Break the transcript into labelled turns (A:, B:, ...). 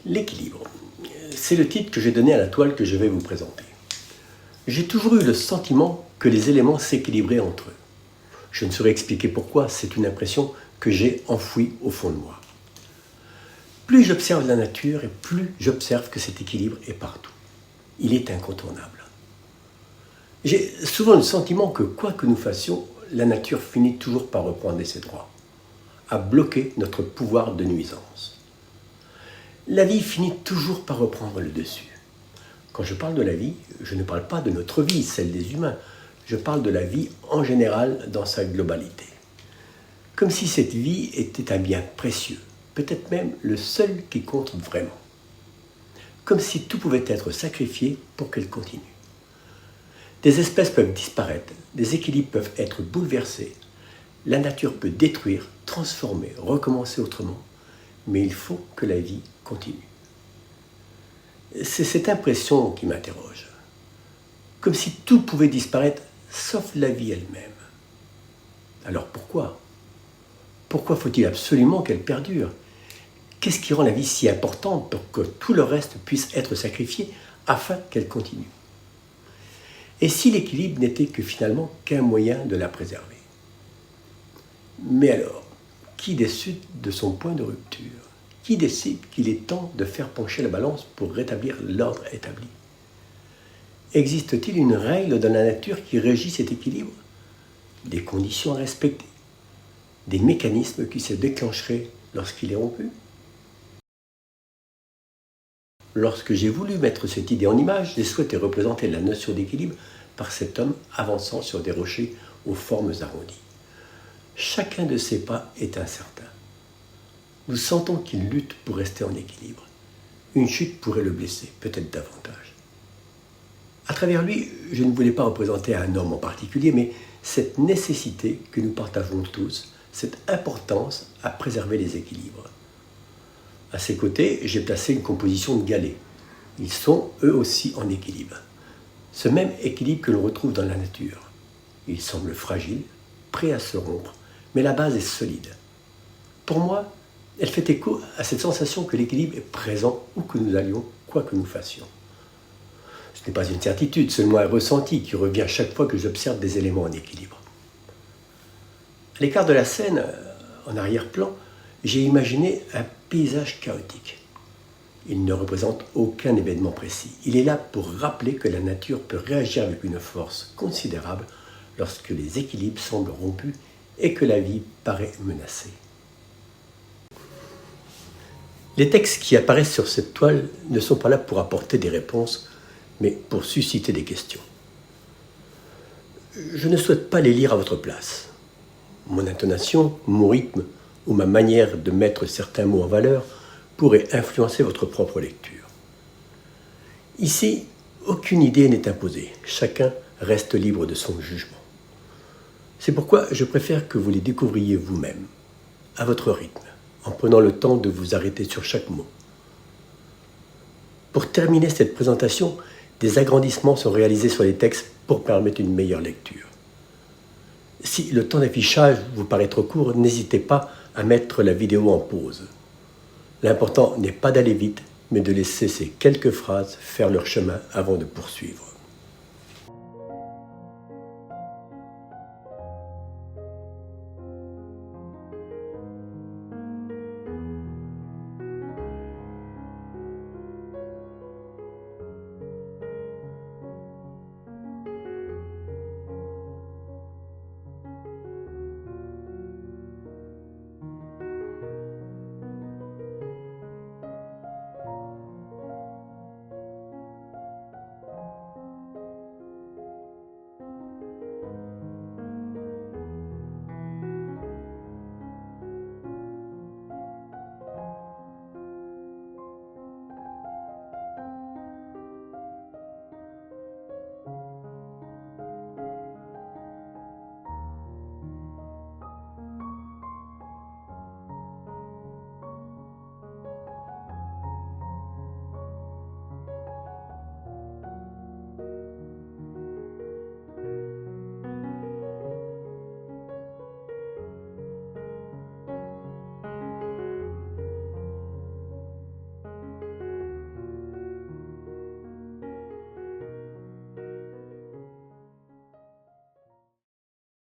A: L'équilibre, c'est le titre que j'ai donné à la toile que je vais vous présenter. J'ai toujours eu le sentiment que les éléments s'équilibraient entre eux. Je ne saurais expliquer pourquoi, c'est une impression que j'ai enfouie au fond de moi. Plus j'observe la nature et plus j'observe que cet équilibre est partout. Il est incontournable. J'ai souvent le sentiment que quoi que nous fassions, la nature finit toujours par reprendre ses droits, à bloquer notre pouvoir de nuisance. La vie finit toujours par reprendre le dessus. Quand je parle de la vie, je ne parle pas de notre vie, celle des humains. Je parle de la vie en général dans sa globalité. Comme si cette vie était un bien précieux, peut-être même le seul qui compte vraiment. Comme si tout pouvait être sacrifié pour qu'elle continue. Des espèces peuvent disparaître, des équilibres peuvent être bouleversés. La nature peut détruire, transformer, recommencer autrement. Mais il faut que la vie continue. C'est cette impression qui m'interroge. Comme si tout pouvait disparaître, sauf la vie elle-même. Alors pourquoi ? Pourquoi faut-il absolument qu'elle perdure ? Qu'est-ce qui rend la vie si importante pour que tout le reste puisse être sacrifié afin qu'elle continue ? Et si l'équilibre n'était que finalement qu'un moyen de la préserver ? Mais alors, qui décide de son point de rupture ? Qui décide qu'il est temps de faire pencher la balance pour rétablir l'ordre établi ? Existe-t-il une règle dans la nature qui régit cet équilibre ? Des conditions à respecter ? Des mécanismes qui se déclencheraient lorsqu'il est rompu ? Lorsque j'ai voulu mettre cette idée en image, j'ai souhaité représenter la notion d'équilibre par cet homme avançant sur des rochers aux formes arrondies. Chacun de ses pas est incertain. Nous sentons qu'il lutte pour rester en équilibre. Une chute pourrait le blesser, peut-être davantage. À travers lui, je ne voulais pas représenter un homme en particulier, mais cette nécessité que nous partageons tous, cette importance à préserver les équilibres. À ses côtés, j'ai placé une composition de galets. Ils sont eux aussi en équilibre. Ce même équilibre que l'on retrouve dans la nature. Ils semblent fragiles, prêts à se rompre, mais la base est solide. Pour moi, elle fait écho à cette sensation que l'équilibre est présent où que nous allions, quoi que nous fassions. Ce n'est pas une certitude, seulement un ressenti qui revient chaque fois que j'observe des éléments en équilibre. À l'écart de la scène, en arrière-plan, j'ai imaginé un paysage chaotique. Il ne représente aucun événement précis. Il est là pour rappeler que la nature peut réagir avec une force considérable lorsque les équilibres semblent rompus et que la vie paraît menacée. Les textes qui apparaissent sur cette toile ne sont pas là pour apporter des réponses, mais pour susciter des questions. Je ne souhaite pas les lire à votre place. Mon intonation, mon rythme ou ma manière de mettre certains mots en valeur pourraient influencer votre propre lecture. Ici, aucune idée n'est imposée. Chacun reste libre de son jugement. C'est pourquoi je préfère que vous les découvriez vous-même, à votre rythme, en prenant le temps de vous arrêter sur chaque mot. Pour terminer cette présentation, des agrandissements sont réalisés sur les textes pour permettre une meilleure lecture. Si le temps d'affichage vous paraît trop court, n'hésitez pas à mettre la vidéo en pause. L'important n'est pas d'aller vite, mais de laisser ces quelques phrases faire leur chemin avant de poursuivre.